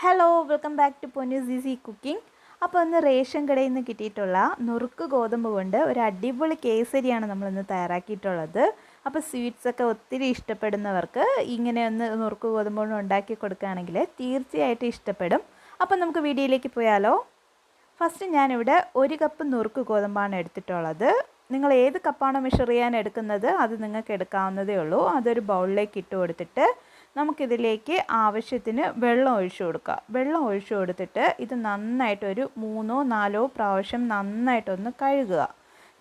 Hello welcome back to പൊന്നു easy cooking. അപ്പോൾ ഇന്ന് റേഷൻ കടയിൽ നിന്ന് കിട്ടിയിട്ടുള്ള നുറുക്ക് ഗോതമ്പ് കൊണ്ട് ഒരു അടിപൊളി കേസരിയാണ് നമ്മളിന്ന് തയ്യാറാക്കിയിട്ടുള്ളത്. അപ്പോൾ സ്വീറ്റ്സൊക്കെ ഒത്തിരി ഇഷ്ടപ്പെടുന്നവർക്ക് ഇങ്ങനെ ഒന്ന് നുറുക്ക് ഗോതമ്പ് കൊണ്ട് ഉണ്ടാക്കി കൊടുക്കുകയാണെങ്കിൽ തീർച്ചയായിട്ടും ഇഷ്ടപ്പെടും. അപ്പോൾ നമുക്ക് വീഡിയോയിലേക്ക് പോയാലോ. ഫസ്റ്റ് ഞാനിവിടെ 1 കപ്പ് നുറുക്ക് ഗോതമ്പാണ് എടുത്തിട്ടുള്ളത്. നിങ്ങൾ ഏത് കപ്പാണോ മെഷർ ചെയ്യാൻ എടുക്കുന്നത് അത് നിങ്ങൾക്ക് എടുക്കാവുന്നതേ ഉള്ളൂ. അതൊരു ബൗളിലേക്ക് ഇട്ട് കൊടുത്തിട്ട് നമുക്കിതിലേക്ക് ആവശ്യത്തിന് വെള്ളം ഒഴിച്ചു കൊടുക്കുക. വെള്ളം ഒഴിച്ചു കൊടുത്തിട്ട് ഇത് നന്നായിട്ട് ഒരു 3-4 പ്രാവശ്യം നന്നായിട്ടൊന്ന് കഴുകുക.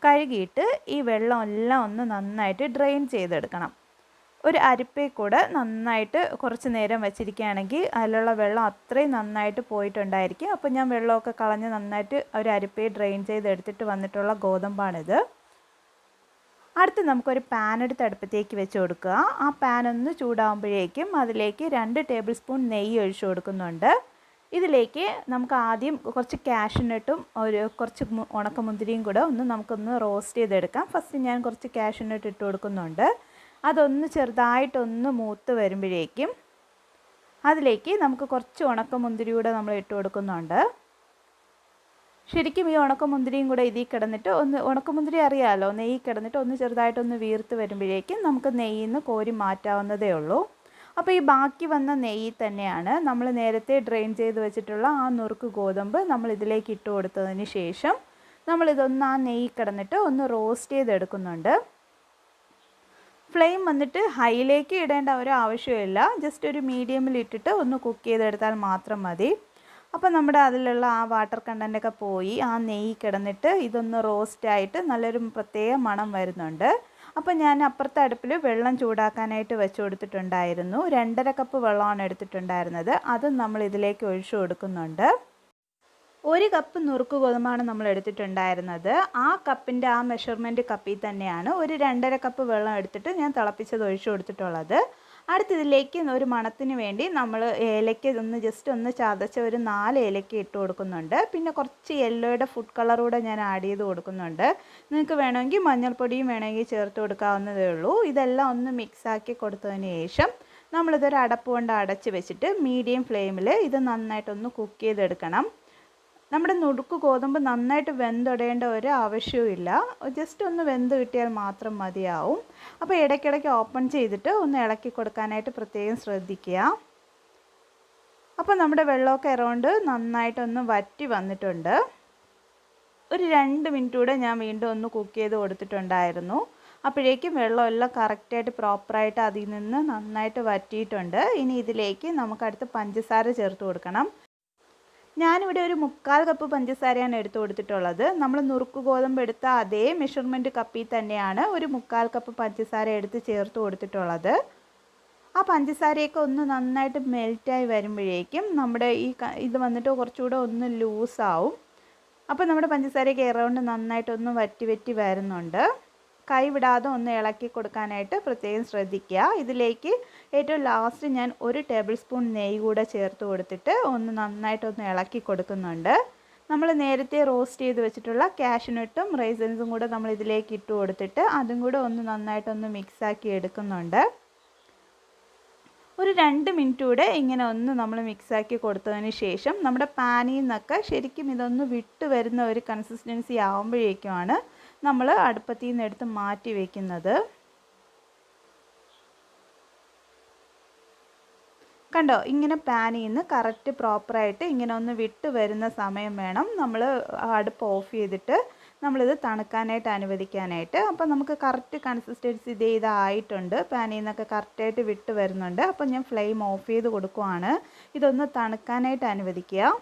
കഴുകിയിട്ട് ഈ വെള്ളം എല്ലാം ഒന്ന് നന്നായിട്ട് ഡ്രെയിൻ ചെയ്തെടുക്കണം. ഒരു അരിപ്പയിൽ കൂടെ നന്നായിട്ട് കുറച്ച് നേരം വെച്ചിരിക്കുകയാണെങ്കിൽ അതിലുള്ള വെള്ളം അത്രയും നന്നായിട്ട് പോയിട്ടുണ്ടായിരിക്കും. അപ്പോൾ ഞാൻ വെള്ളമൊക്കെ കളഞ്ഞ് നന്നായിട്ട് ഒരു അരിപ്പയിൽ ഡ്രെയിൻ ചെയ്തെടുത്തിട്ട് വന്നിട്ടുള്ള ഗോതമ്പാണിത്. അടുത്ത് നമുക്കൊരു പാൻ എടുത്ത് അടുപ്പത്തേക്ക് വെച്ച് കൊടുക്കുക. ആ പാൻ ഒന്ന് ചൂടാകുമ്പോഴേക്കും അതിലേക്ക് 2 ടേബിൾ സ്പൂൺ നെയ്യ് ഒഴിച്ചു കൊടുക്കുന്നുണ്ട്. ഇതിലേക്ക് നമുക്ക് ആദ്യം കുറച്ച് കാഷ്യൂനട്ടും കുറച്ച് ഉണക്കമുന്തിരിയും കൂടെ നമുക്കൊന്ന് റോസ്റ്റ് ചെയ്തെടുക്കാം. ഫസ്റ്റ് ഞാൻ കുറച്ച് കാഷ്യൂനട്ട് ഇട്ട് കൊടുക്കുന്നുണ്ട്. അതൊന്ന് ചെറുതായിട്ടൊന്ന് മൂത്ത് വരുമ്പോഴേക്കും അതിലേക്ക് നമുക്ക് കുറച്ച് ഉണക്കമുന്തിരി കൂടെ നമ്മൾ ഇട്ട് കൊടുക്കുന്നുണ്ട്. ശരിക്കും ഈ ഉണക്കമുന്തിരിയും കൂടെ ഇതിൽ കിടന്നിട്ട് ഉണക്കമുന്തിരി അറിയാമല്ലോ, നെയ്യ് കിടന്നിട്ട് ചെറുതായിട്ടൊന്ന് വീർത്ത് വരുമ്പോഴേക്കും നമുക്ക് നെയ്യിൽ നിന്ന് കോരി മാറ്റാവുന്നതേ ഉള്ളൂ. അപ്പോൾ ഈ ബാക്കി വന്ന നെയ്യ് തന്നെയാണ് നമ്മൾ നേരത്തെ ഡ്രെയിൻ ചെയ്ത് വെച്ചിട്ടുള്ള ആ നുറുക്ക് ഗോതമ്പ് നമ്മൾ ഇതിലേക്ക് ഇട്ട് കൊടുത്തതിന് ശേഷം നമ്മളിതൊന്ന് ആ നെയ്യ് കിടന്നിട്ട് റോസ്റ്റ് ചെയ്തെടുക്കുന്നുണ്ട്. ഫ്ലെയിം വന്നിട്ട് ഹൈയിലേക്ക് ഇടേണ്ട ഒരു ആവശ്യമില്ല. ജസ്റ്റ് ഒരു മീഡിയമിൽ ഇട്ടിട്ട് കുക്ക് ചെയ്തെടുത്താൽ മാത്രം മതി. അപ്പോൾ നമ്മുടെ അതിലുള്ള ആ വാട്ടർ കണ്ടൻറ്റൊക്കെ പോയി ആ നെയ്യ് കിടന്നിട്ട് ഇതൊന്ന് റോസ്റ്റായിട്ട് നല്ലൊരു പ്രത്യേക മണം വരുന്നുണ്ട്. അപ്പോൾ ഞാൻ അപ്പുറത്തെ അടുപ്പിൽ വെള്ളം ചൂടാക്കാനായിട്ട് വെച്ച് കൊടുത്തിട്ടുണ്ടായിരുന്നു. 2.5 കപ്പ് വെള്ളമാണ് എടുത്തിട്ടുണ്ടായിരുന്നത്. അത് നമ്മൾ ഇതിലേക്ക് ഒഴിച്ചു കൊടുക്കുന്നുണ്ട്. 1 കപ്പ് നുറുക്ക് ഗോതമ്പാണ് നമ്മൾ എടുത്തിട്ടുണ്ടായിരുന്നത്. ആ കപ്പിൻ്റെ ആ മെഷർമെൻറ്റ് കപ്പിൽ തന്നെയാണ് ഒരു 2.5 കപ്പ് വെള്ളം എടുത്തിട്ട് ഞാൻ തിളപ്പിച്ചത് ഒഴിച്ചു കൊടുത്തിട്ടുള്ളത്. അടുത്തതിലേക്ക് ഒരു മണത്തിന് വേണ്ടി നമ്മൾ ഏലയ്ക്ക ജസ്റ്റ് ചതച്ച ഒരു 4 ഏലയ്ക്ക ഇട്ട് കൊടുക്കുന്നുണ്ട്. പിന്നെ കുറച്ച് യെല്ലോയുടെ ഫുഡ് കളർ കൂടെ ഞാൻ ആഡ് ചെയ്ത് കൊടുക്കുന്നുണ്ട്. നിങ്ങൾക്ക് വേണമെങ്കിൽ മഞ്ഞൾപ്പൊടിയും വേണമെങ്കിൽ ചേർത്ത് കൊടുക്കാവുന്നതേ ഉള്ളൂ. ഇതെല്ലാം മിക്സാക്കി കൊടുത്തതിന് ശേഷം നമ്മളിതൊരു അടപ്പ് കൊണ്ട് അടച്ച് വെച്ചിട്ട് മീഡിയം ഫ്ലെയിമിൽ ഇത് നന്നായിട്ടൊന്ന് കുക്ക് ചെയ്തെടുക്കണം. നമ്മുടെ നുറുക്ക് ഗോതമ്പ് നന്നായിട്ട് വെന്തൊടേണ്ട ഒരു ആവശ്യവുമില്ല. ജസ്റ്റ് വെന്ത് കിട്ടിയാൽ മാത്രം മതിയാവും. അപ്പോൾ ഇടയ്ക്കിടയ്ക്ക് ഓപ്പൺ ചെയ്തിട്ട് ഇളക്കി കൊടുക്കാനായിട്ട് പ്രത്യേകം ശ്രദ്ധിക്കുക. അപ്പോൾ നമ്മുടെ വെള്ളമൊക്കെ അറൗണ്ട് നന്നായിട്ടൊന്ന് വറ്റി വന്നിട്ടുണ്ട്. ഒരു 2 മിനിറ്റ് കൂടെ ഞാൻ വീണ്ടും കുക്ക് ചെയ്ത് കൊടുത്തിട്ടുണ്ടായിരുന്നു. അപ്പോഴേക്കും വെള്ളമെല്ലാം കറക്റ്റായിട്ട് പ്രോപ്പറായിട്ട് അതിൽ നിന്ന് നന്നായിട്ട് വറ്റിയിട്ടുണ്ട്. ഇനി ഇതിലേക്ക് നമുക്കടുത്ത് പഞ്ചസാര ചേർത്ത് കൊടുക്കണം. ഞാനിവിടെ ഒരു 3/4 കപ്പ് പഞ്ചസാരയാണ് എടുത്തു കൊടുത്തിട്ടുള്ളത്. നമ്മൾ നുറുക്ക് ഗോതമ്പ് എടുത്ത അതേ മെഷർമെൻറ്റ് കപ്പിൽ തന്നെയാണ് ഒരു 3/4 കപ്പ് പഞ്ചസാര എടുത്ത് ചേർത്ത് കൊടുത്തിട്ടുള്ളത്. ആ പഞ്ചസാരയൊക്കെ നന്നായിട്ട് മെൽറ്റായി വരുമ്പോഴേക്കും നമ്മുടെ ഇത് വന്നിട്ട് കുറച്ചുകൂടെ ലൂസാവും. അപ്പോൾ നമ്മുടെ പഞ്ചസാരയൊക്കെ എറൗണ്ട് നന്നായിട്ടൊന്ന് വറ്റി വരുന്നുണ്ട്. കൈ വിടാതെ ഇളക്കി കൊടുക്കാനായിട്ട് പ്രത്യേകം ശ്രദ്ധിക്കുക. ഇതിലേക്ക് ഏറ്റവും ലാസ്റ്റ് ഞാൻ 1 ടേബിൾ സ്പൂൺ നെയ്യ് കൂടെ ചേർത്ത് കൊടുത്തിട്ട് നന്നായിട്ടൊന്ന് ഇളക്കി കൊടുക്കുന്നുണ്ട്. നമ്മൾ നേരത്തെ റോസ്റ്റ് ചെയ്ത് വെച്ചിട്ടുള്ള കാഷ്യൂനട്ടും റൈസിൻസും കൂടെ നമ്മൾ ഇതിലേക്ക് ഇട്ട് കൊടുത്തിട്ട് അതും കൂടെ നന്നായിട്ടൊന്ന് മിക്സാക്കി എടുക്കുന്നുണ്ട്. ഒരു 2 മിനിറ്റ് കൂടെ ഇങ്ങനെ നമ്മൾ മിക്സാക്കി കൊടുത്തതിന് ശേഷം നമ്മുടെ പാനിൽ നിന്നൊക്കെ ശരിക്കും വിട്ട് വരുന്ന ഒരു കൺസിസ്റ്റൻസി ആകുമ്പോഴേക്കുമാണ് നമ്മൾ അടുപ്പത്തിൽ നിന്ന് എടുത്ത് മാറ്റി വയ്ക്കുന്നത്. കണ്ടോ, ഇങ്ങനെ പാനിൽ നിന്ന് കറക്റ്റ് പ്രോപ്പറായിട്ട് ഇങ്ങനെ വിട്ട് വരുന്ന സമയം വേണം നമ്മൾ അടുപ്പ് ഓഫ് ചെയ്തിട്ട് നമ്മളിത് തണുക്കാനായിട്ട് അനുവദിക്കാനായിട്ട്. അപ്പോൾ നമുക്ക് കറക്റ്റ് കൺസിസ്റ്റൻസി ഇതായിട്ടുണ്ട്. പാനിൽ നിന്നൊക്കെ കറക്റ്റായിട്ട് വിട്ട് വരുന്നുണ്ട്. അപ്പോൾ ഞാൻ ഫ്ലെയിം ഓഫ് ചെയ്ത് കൊടുക്കുവാണ്. തണുക്കാനായിട്ട് അനുവദിക്കുക.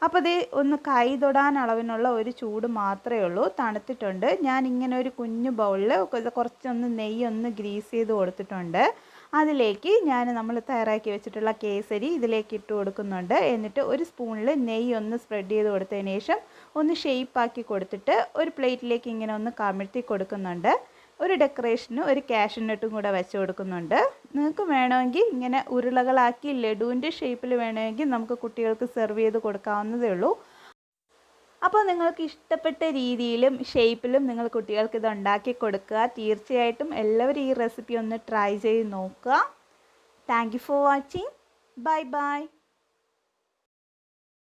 അപ്പോൾ ഇത് കൈ തൊടാൻ അളവിനുള്ള ഒരു ചൂട് മാത്രമേ ഉള്ളൂ. തണുത്തിട്ടുണ്ട്. ഞാൻ ഇങ്ങനെ ഒരു കുഞ്ഞു ബൗളിൽ കുറച്ച് നെയ്യ് ഗ്രീസ് ചെയ്ത് കൊടുത്തിട്ടുണ്ട്. അതിലേക്ക് നമ്മൾ തയ്യാറാക്കി വെച്ചിട്ടുള്ള കേസരി ഇതിലേക്ക് ഇട്ട് കൊടുക്കുന്നുണ്ട്. എന്നിട്ട് ഒരു സ്പൂണിൽ നെയ്യ് സ്പ്രെഡ് ചെയ്ത് കൊടുത്തതിന് ശേഷം ഷേപ്പാക്കി കൊടുത്തിട്ട് ഒരു പ്ലേറ്റിലേക്ക് ഇങ്ങനെ കമിഴ്ത്തി കൊടുക്കുന്നുണ്ട്. ഒരു ഡെക്കറേഷന് ഒരു കാഷ്യൂനട്ടും കൂടെ വെച്ച് കൊടുക്കുന്നുണ്ട്. നിങ്ങൾക്ക് വേണമെങ്കിൽ ഇങ്ങനെ ഉരുളകളാക്കി ലഡുവിൻ്റെ ഷേപ്പിൽ വേണമെങ്കിൽ നമുക്ക് കുട്ടികൾക്ക് സെർവ് ചെയ്ത് കൊടുക്കാവുന്നതേ ഉള്ളൂ. അപ്പോൾ നിങ്ങൾക്ക് ഇഷ്ടപ്പെട്ട രീതിയിലും ഷേപ്പിലും നിങ്ങൾ കുട്ടികൾക്ക് ഇത് ഉണ്ടാക്കി കൊടുക്കുക. തീർച്ചയായിട്ടും എല്ലാവരും ഈ റെസിപ്പി ട്രൈ ചെയ്ത് നോക്കുക. Thank you for watching. Bye bye.